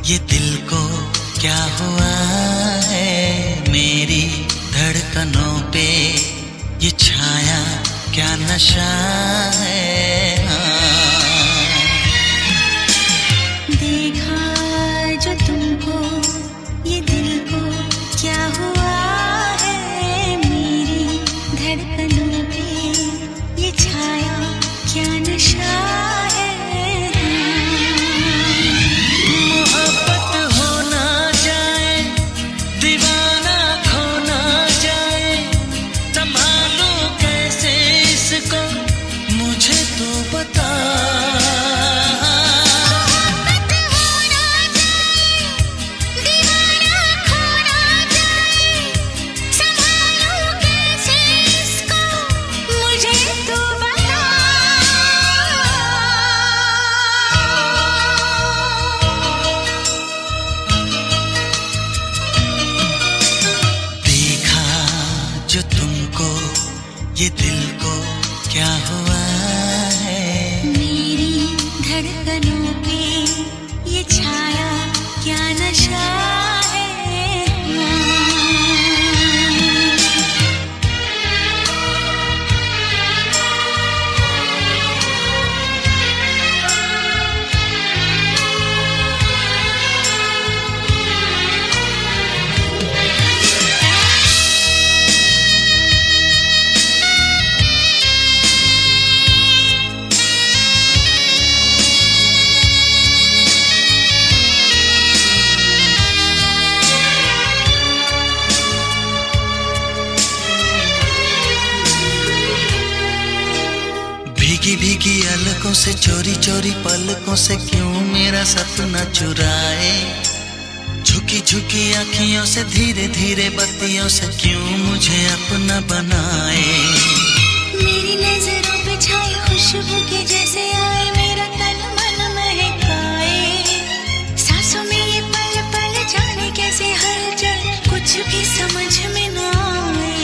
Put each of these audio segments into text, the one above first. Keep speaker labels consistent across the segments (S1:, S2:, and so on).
S1: ये दिल को क्या हुआ है, मेरी धड़कनों पे ये छाया क्या नशा है।
S2: देखा जो तुमको ये दिल को क्या हुआ है, मेरी धड़कनों पे ये छाया क्या नशा है।
S1: मोहब्बत हो ना जाए, दीवाना खो ना जाए, संभालूं कैसे इसको मुझे तो बता। जो तुमको ये दिल को क्या हुआ है,
S2: मेरी धड़कनों पे ये छाया क्या नशा है।
S1: भीगी भीगी अलकों से चोरी चोरी पलकों से क्यों मेरा सपना चुराए, झुकी झुकी आँखियों से धीरे धीरे बत्तियों से क्यों मुझे अपना बनाए।
S2: मेरी नजरों पे छाई खुशबू के जैसे आए, मेरा तन मन महकाए, सांसों में ये पल पल जाने कैसे हलचल कुछ भी समझ में ना आए।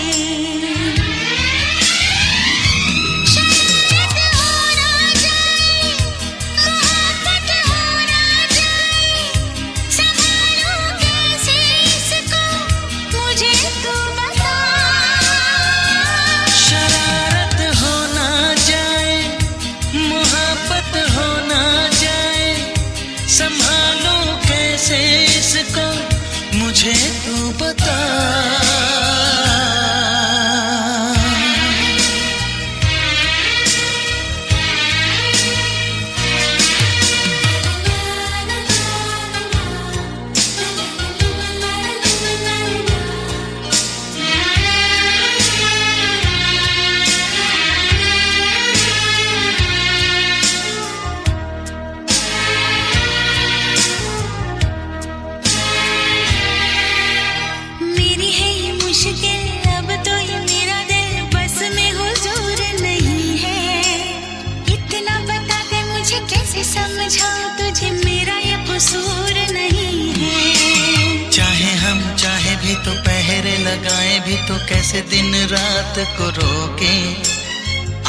S1: संभालूं कैसे इसको मुझे तू बता।
S2: अब तो ये मेरा दिल बस में हुजूर नहीं है, इतना बता दे मुझे कैसे समझाऊं तुझे मेरा ये कसूर नहीं है।
S1: चाहे हम चाहे भी तो पहरे लगाए भी तो कैसे दिन रात को रोके,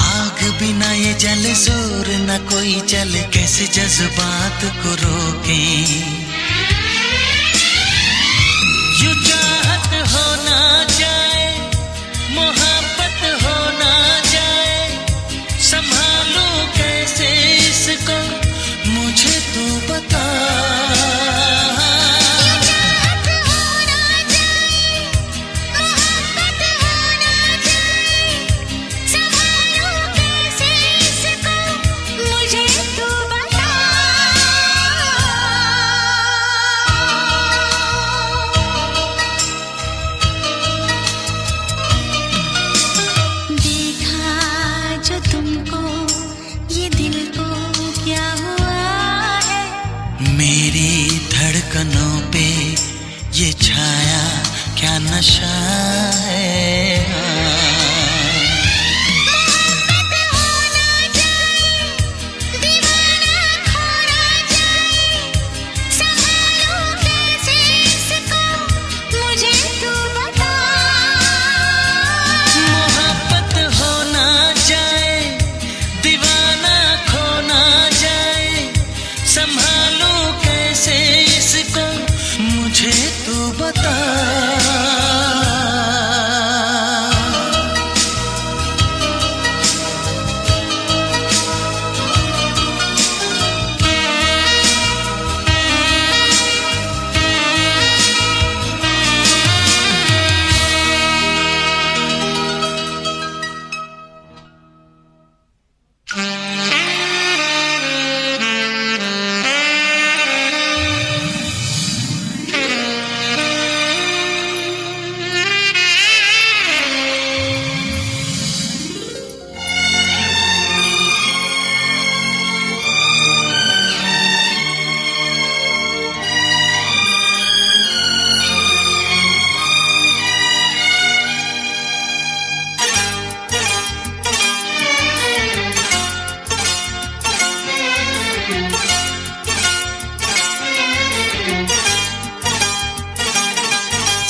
S1: आग बिना ये जले जोर न कोई चले, कैसे जज्बात को रोके। यूं चाहत हो ना जाए, मोहब्बत हो ना जाए, संभालूं कैसे इसको मुझे तू बता। मेरी धड़कनों पे ये छाया क्या नशा है। संभालूं कैसे इसको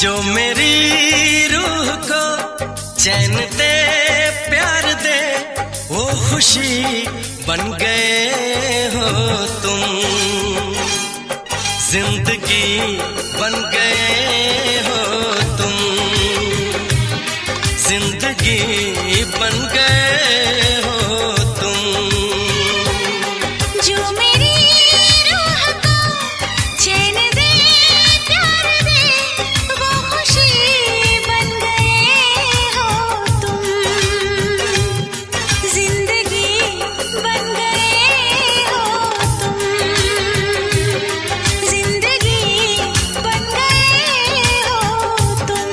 S1: जो मेरी रूह को चैन दे प्यार दे वो खुशी बन गए हो तुम, जिंदगी बन गए हो तुम, जिंदगी बन गए हो तुम।
S2: जो मेरी रूह को चैन दे प्यार दे वो खुशी बन गए हो तुम, जिंदगी बन गए हो तुम, जिंदगी बन गए हो तुम।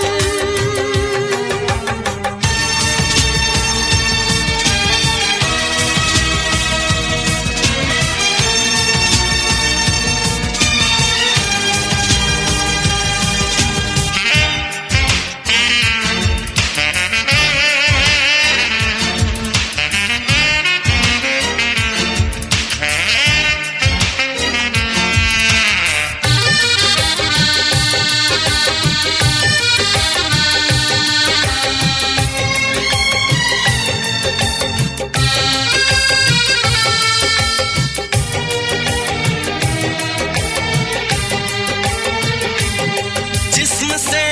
S1: जिस्म से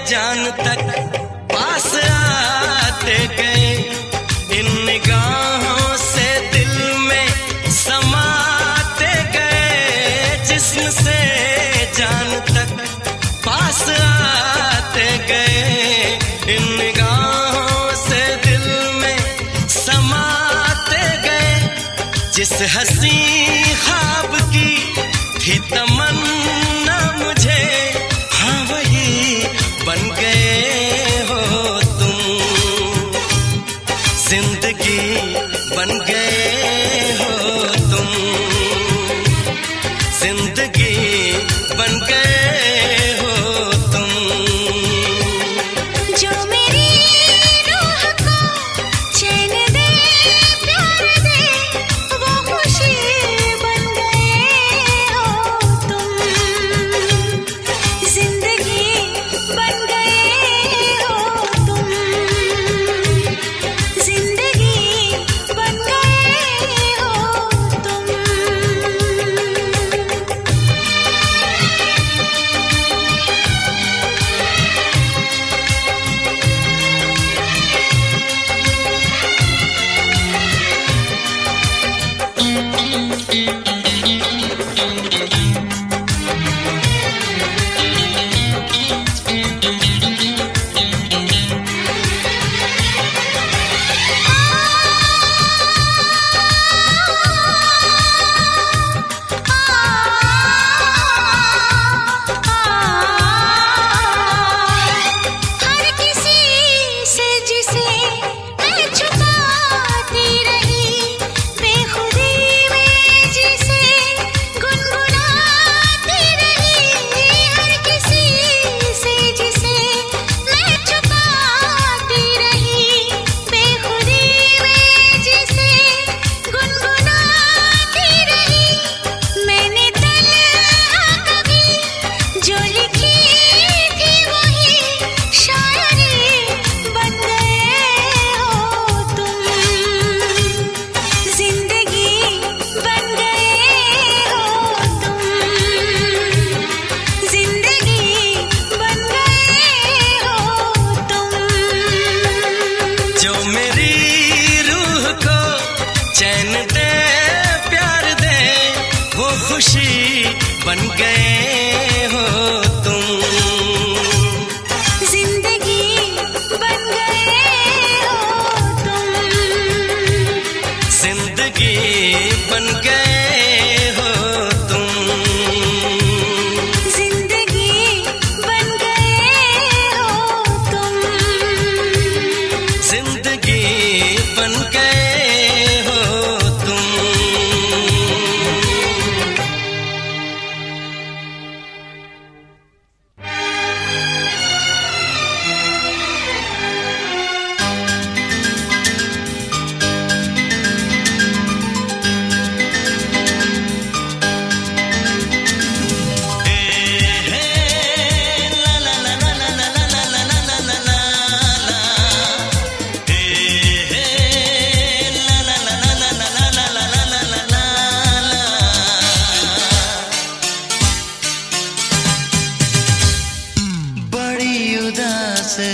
S1: जान तक पास आते गए, इन निगाहों से दिल में समाते गए। जिस्म से जान तक पास आते गए, इन निगाहों से दिल में समाते गए। जिस हंसी ख्वाब की थी तमन्ना मुझे, हाँ वही बन गए हो तुम, जिंदगी बन गए हो तुम, जिंदगी बन गए हो तुम।
S2: जो मेरी रूह को चैन दे प्यार दे वो खुशी बन गए हो तुम, जिंदगी बन गए हो तुम, जिंदगी बन गए हो तुम। हर किसी से जिसे मैं छुपाती रही, बेखुदी में जिसे गुनगुनाती रही। हर किसी से जिसे मैं छुपाती रही, बेखुदी में जिसे गुनगुनाती रही। मैंने तन्हा कभी जो लिखी थी वही शायरी बन गए हो तुम, जिंदगी बन गए हो तुम, जिंदगी बन गए हो तुम।
S1: जो मेरी रूह को चैन दे प्यार दे वो खुशी बन गए हो तुम,
S2: जिंदगी बन गए हो तुम,
S1: जिंदगी बन गए हो तुम,
S2: जिंदगी बन गए हो तुम।
S1: जिंदगी बन गए हो तुम।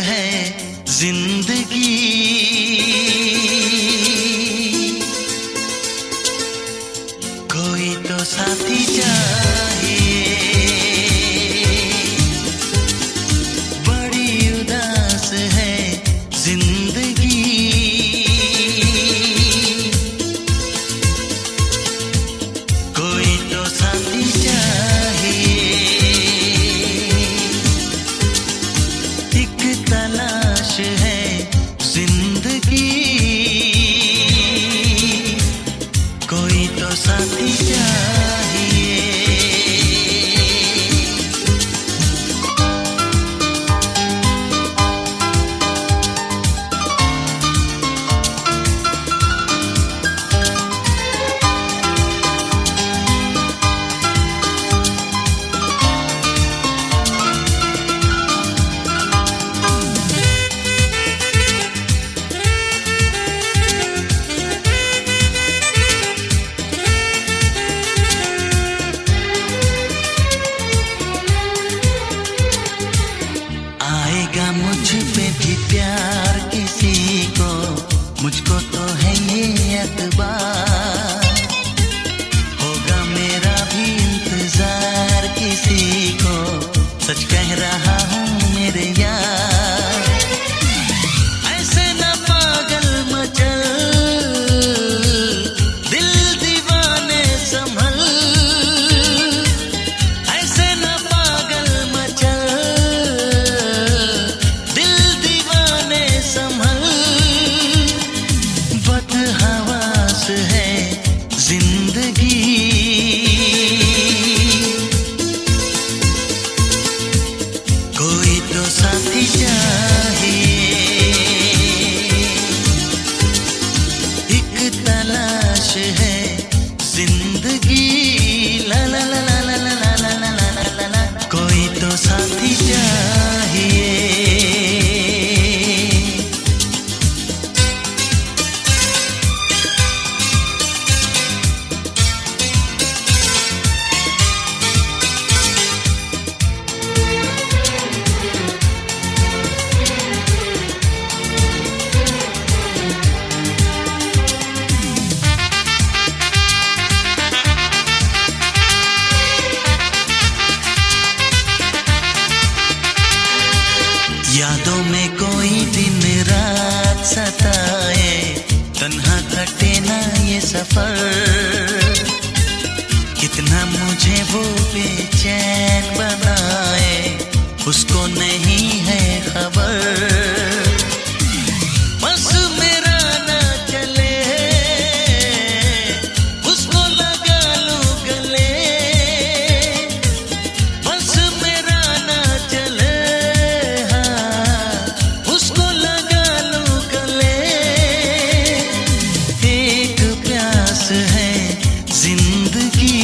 S1: है जिंदगी, कोई तो साथी चाहिए। बड़ी उदास है जिंदगी, कोई तो साथी चाहिए। एक तलाश है जिंदगी, कोई तो साथी चाहिए। आएगा मुझ पे भी प्यार किसी को, मुझको तो है ये एतबार। होगा मेरा भी इंतजार किसी को, सच कह रहा हूँ मेरे यार। ऐसे ना पागल मचल, दिल दीवाने संभल। ऐसे ना पागल मचल, दिल दीवाने संभल। बदहवास है जिंदगी, कोई तो साथी चाहिए। एक तलाश है जिंदगी, ला ला ला ला ला ला ला ला ला ला ला ला, कोई तो साथी चाहिए। यादों में कोई दिन रात सताए, तन्हा कटे ना ये सफर। कितना मुझे वो बेचैन बनाए, उसको नहीं है खबर। बस मेरा ना चले, उसको लगा लो गले। बस मेरा ना चले, उसको लगा लो गले। एक प्यास है जिंदगी,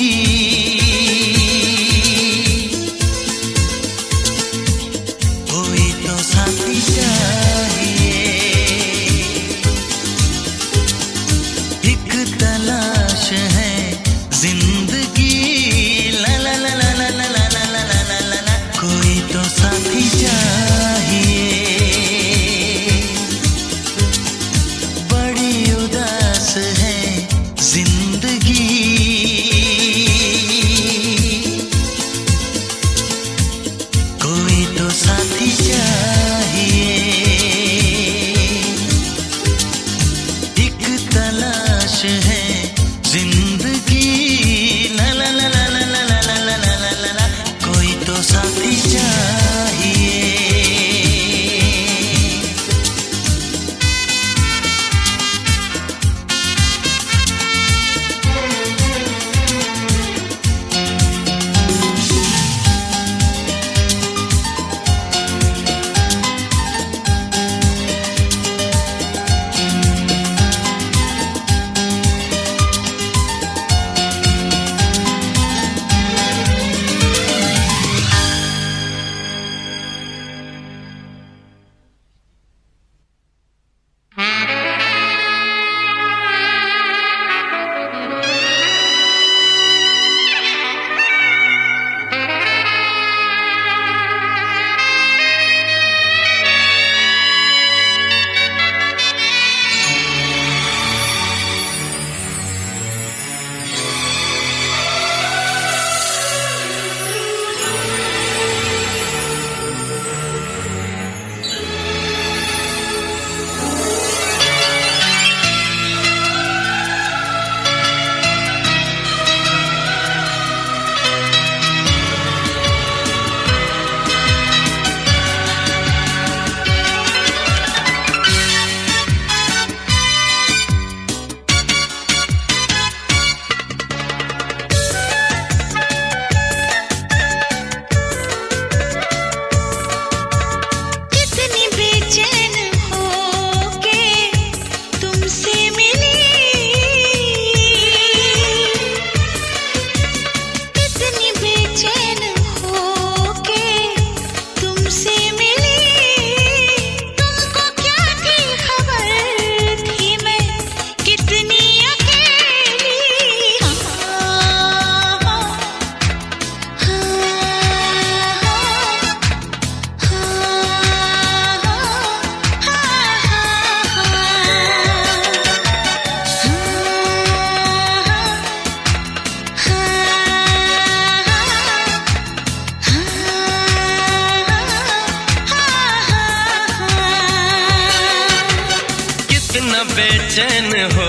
S1: कितना बेचैन हो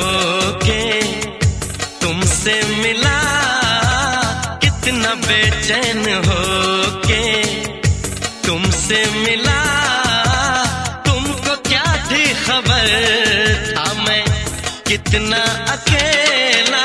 S1: के तुमसे मिला, कितना बेचैन हो के तुमसे मिला। तुमको क्या थी खबर, था मैं कितना अकेला।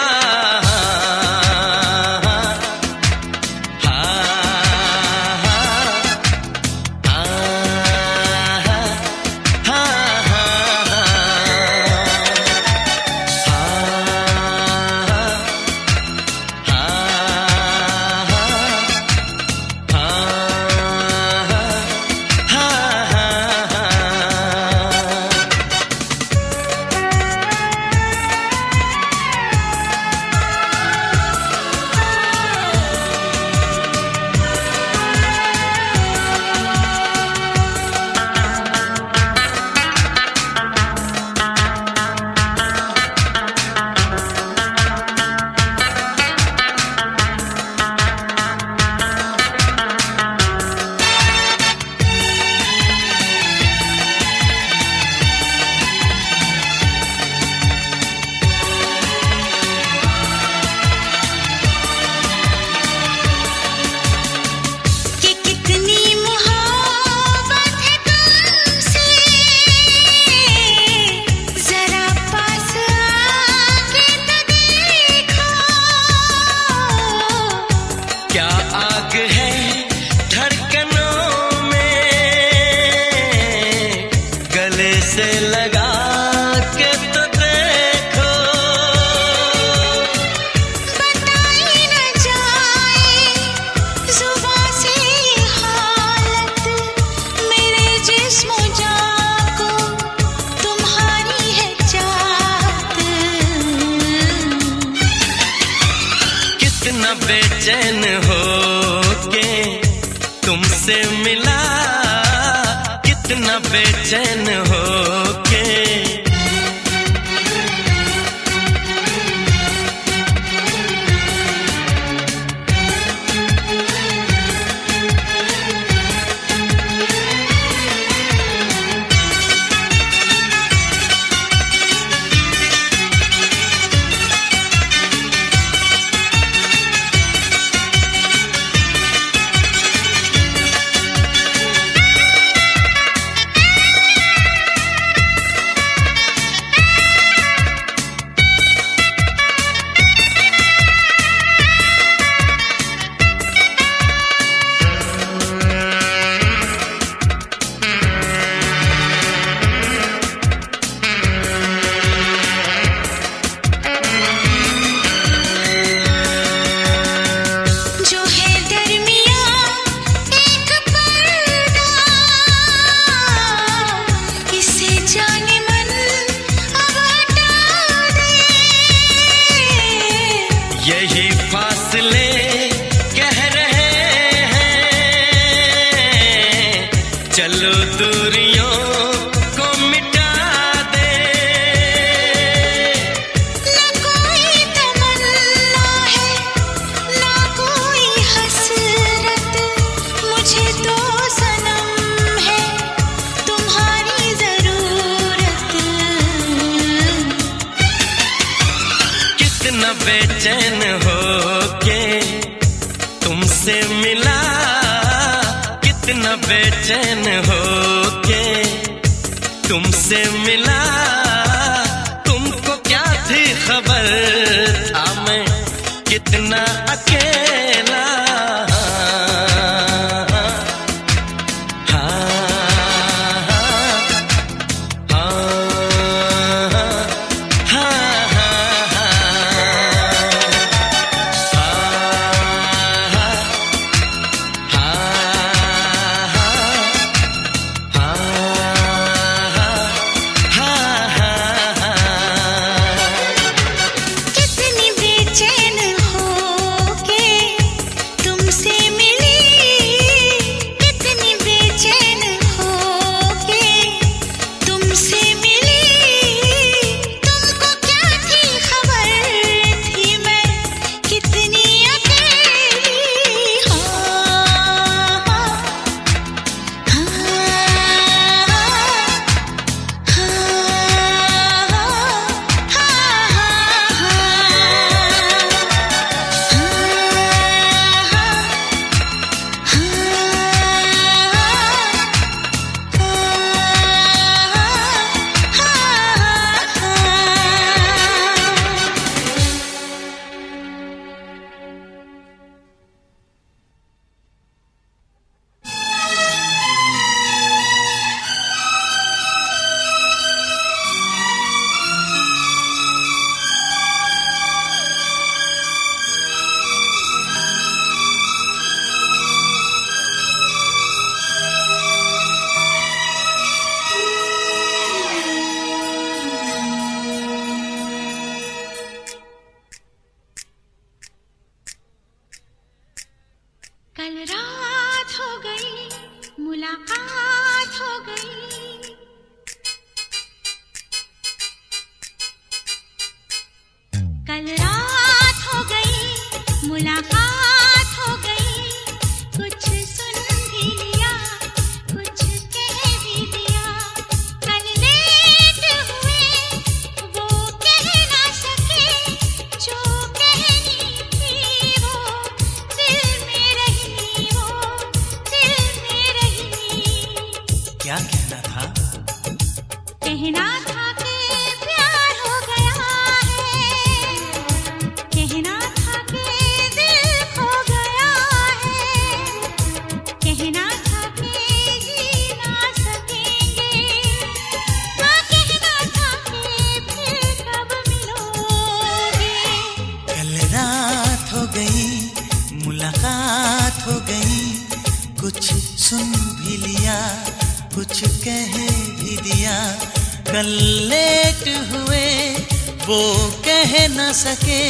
S1: से लगा के तो देखो,
S2: बताई न जाए जुबां से हालत, मेरे जिस्म जान को तुम्हारी है चाहत।
S1: कितना बेचैन हो के तुमसे मिला, कितना बेचैन हो के। यही फासले कह रहे हैं, चलो दूरियों को मिटा दे।
S2: ना कोई तमन्ना है, ना कोई हसरत, मुझे तो सनम है तुम्हारी जरूरत।
S1: कितना बेचैन हो के तुमसे मिला, कितना बेचैन हो के तुमसे मिला। तुमको क्या थी खबर, था मैं कितना अकेला।
S2: कितनी बेचैन हो के कहना था कि प्यार हो गया है, कहना था कि दिल खो गया है, कहना था कि जी ना सकेंगे, हाँ कहना था कि फिर कब मिलोगे।
S1: कल रात हो गई, मुलाकात हो गई, कुछ सुन भी लिया, कुछ कह भी दिया। कल लेट हुए वो कह न सके,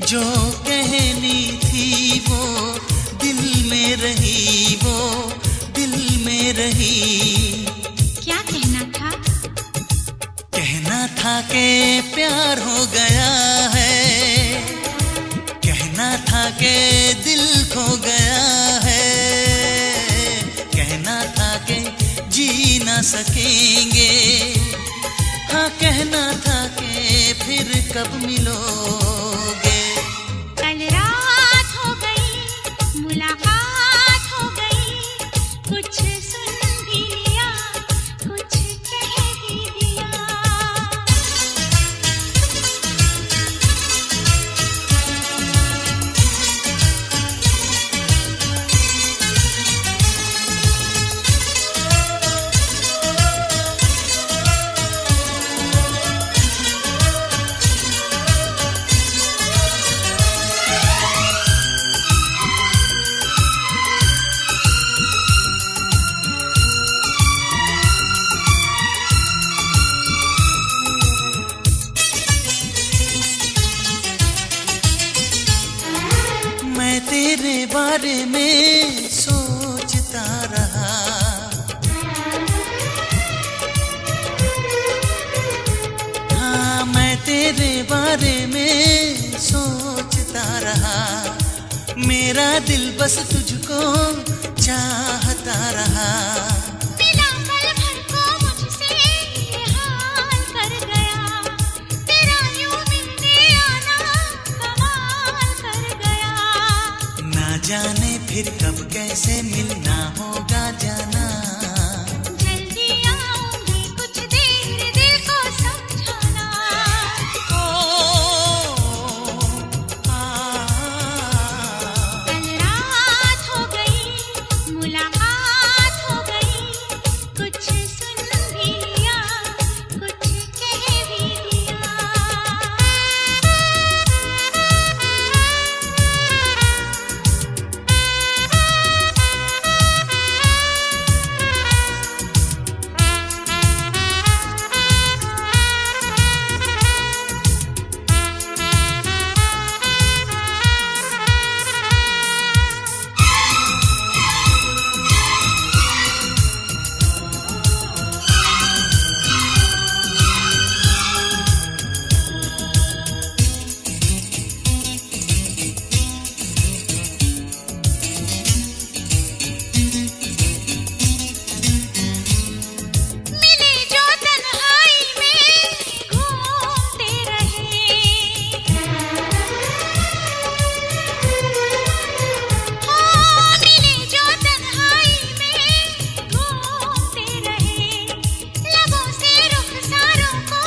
S1: जो कहनी थी वो दिल में रही, वो दिल में रही।
S2: क्या कहना था?
S1: कहना था कि प्यार हो गया है, कहना था कि दिल खो गया है, कहना था कि जी ना सकेंगे, हाँ कहना था कि फिर कब मिलोगे।
S2: कल रात हो गई, मुलाकात हो गई, कुछ सुन भी लिया, कुछ कह भी दिया।
S1: मैं तेरे बारे में सोचता रहा, हाँ मैं तेरे बारे में सोचता रहा, मेरा दिल बस तुझको चाहता रहा।
S2: मिला पल भर को मुझसे ये हाल कर गया, तेरा यूं मिलने आना कमाल कर गया।
S1: ना जाने फिर कब कैसे मिलना होगा जाना,
S2: जल्दी आऊंगी कुछ देर दिल को समझाना। कल रात हो गई, मुलाकात हो गई, कुछ सुन भी लिया, कुछ कह भी दिया। मिले जो तन्हाई में घूमते रहे, हाँ मिले जो तन्हाई में घूमते रहे, लबों से रुखसारों को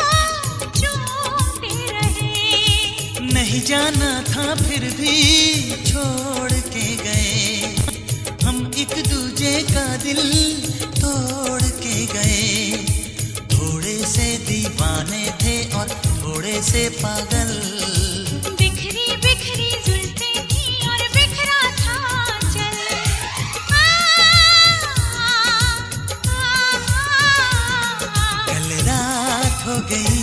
S2: चूमते रहे।
S1: नहीं जाना था फिर भी छोड़ के गए, हम एक दूजे का दिल तोड़ के गए। थोड़े से दीवाने थे और थोड़े से पागल,
S2: बिखरी बिखरी जुल्फें थी और बिखरा था चल।
S1: कल रात हो गई,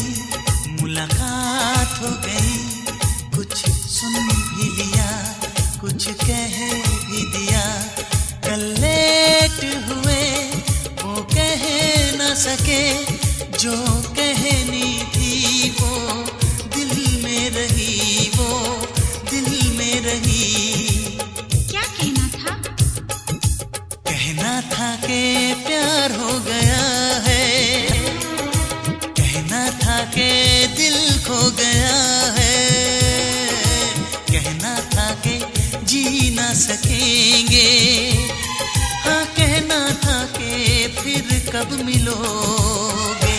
S1: मुलाकात हो गई, कुछ सुन भी लिया, कुछ कह भी दिया। कल लेट हुए वो कह न सके, जो कहनी थी वो दिल में रही, वो दिल में रही।
S2: क्या कहना था?
S1: कहना था कि प्यार हो गया है, कहना था कि दिल खो गया है, कहना था कि जी ना सकेंगे, हाँ कहना था कि फिर कब मिलोगे।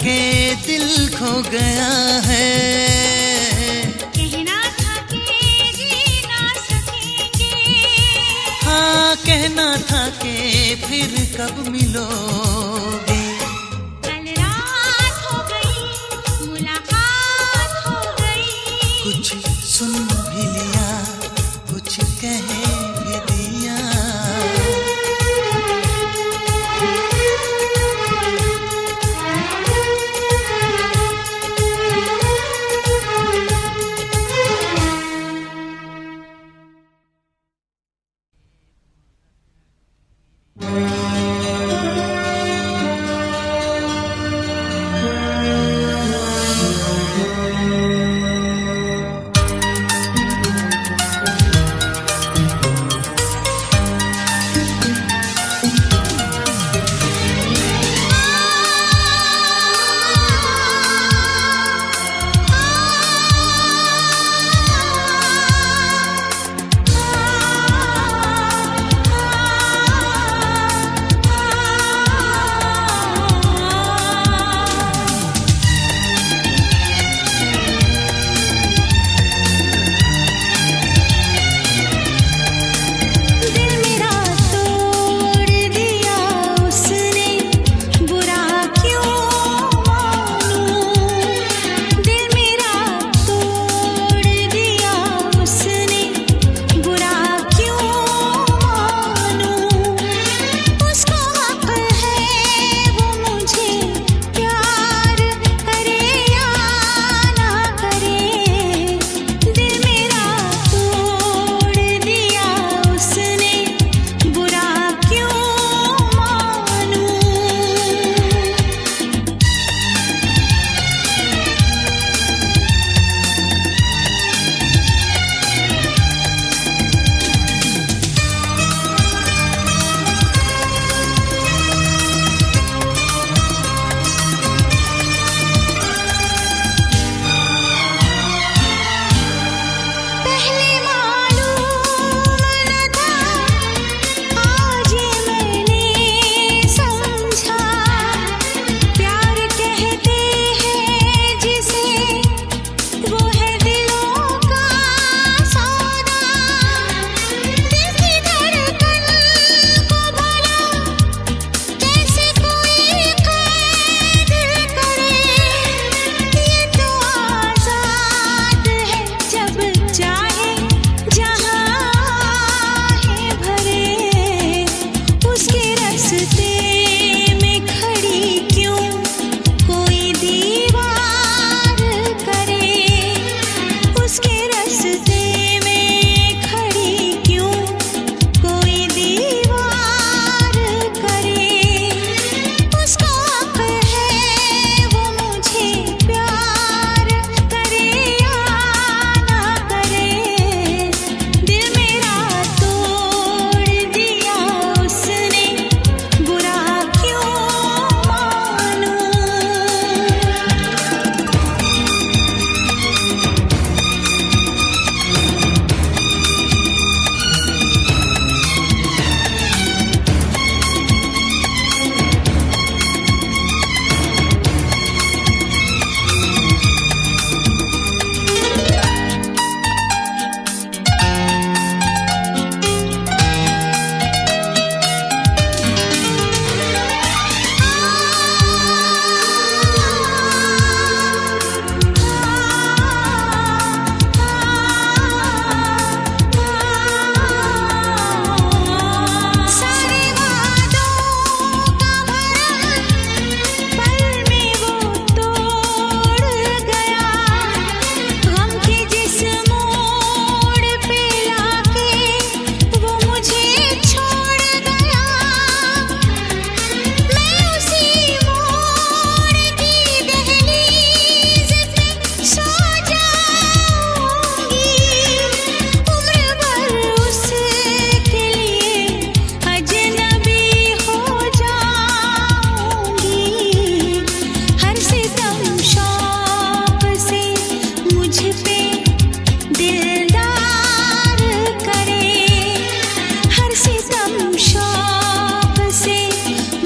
S1: के दिल खो गया है।
S2: कहना था कि जी ना सकेंगे,
S1: हाँ कहना था कि फिर कब मिलोगे।
S2: कल रात हो गई, मुलाकात हो गई,
S1: कुछ सुन भी लिया, कुछ कह भी दिया।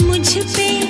S2: मुझ पे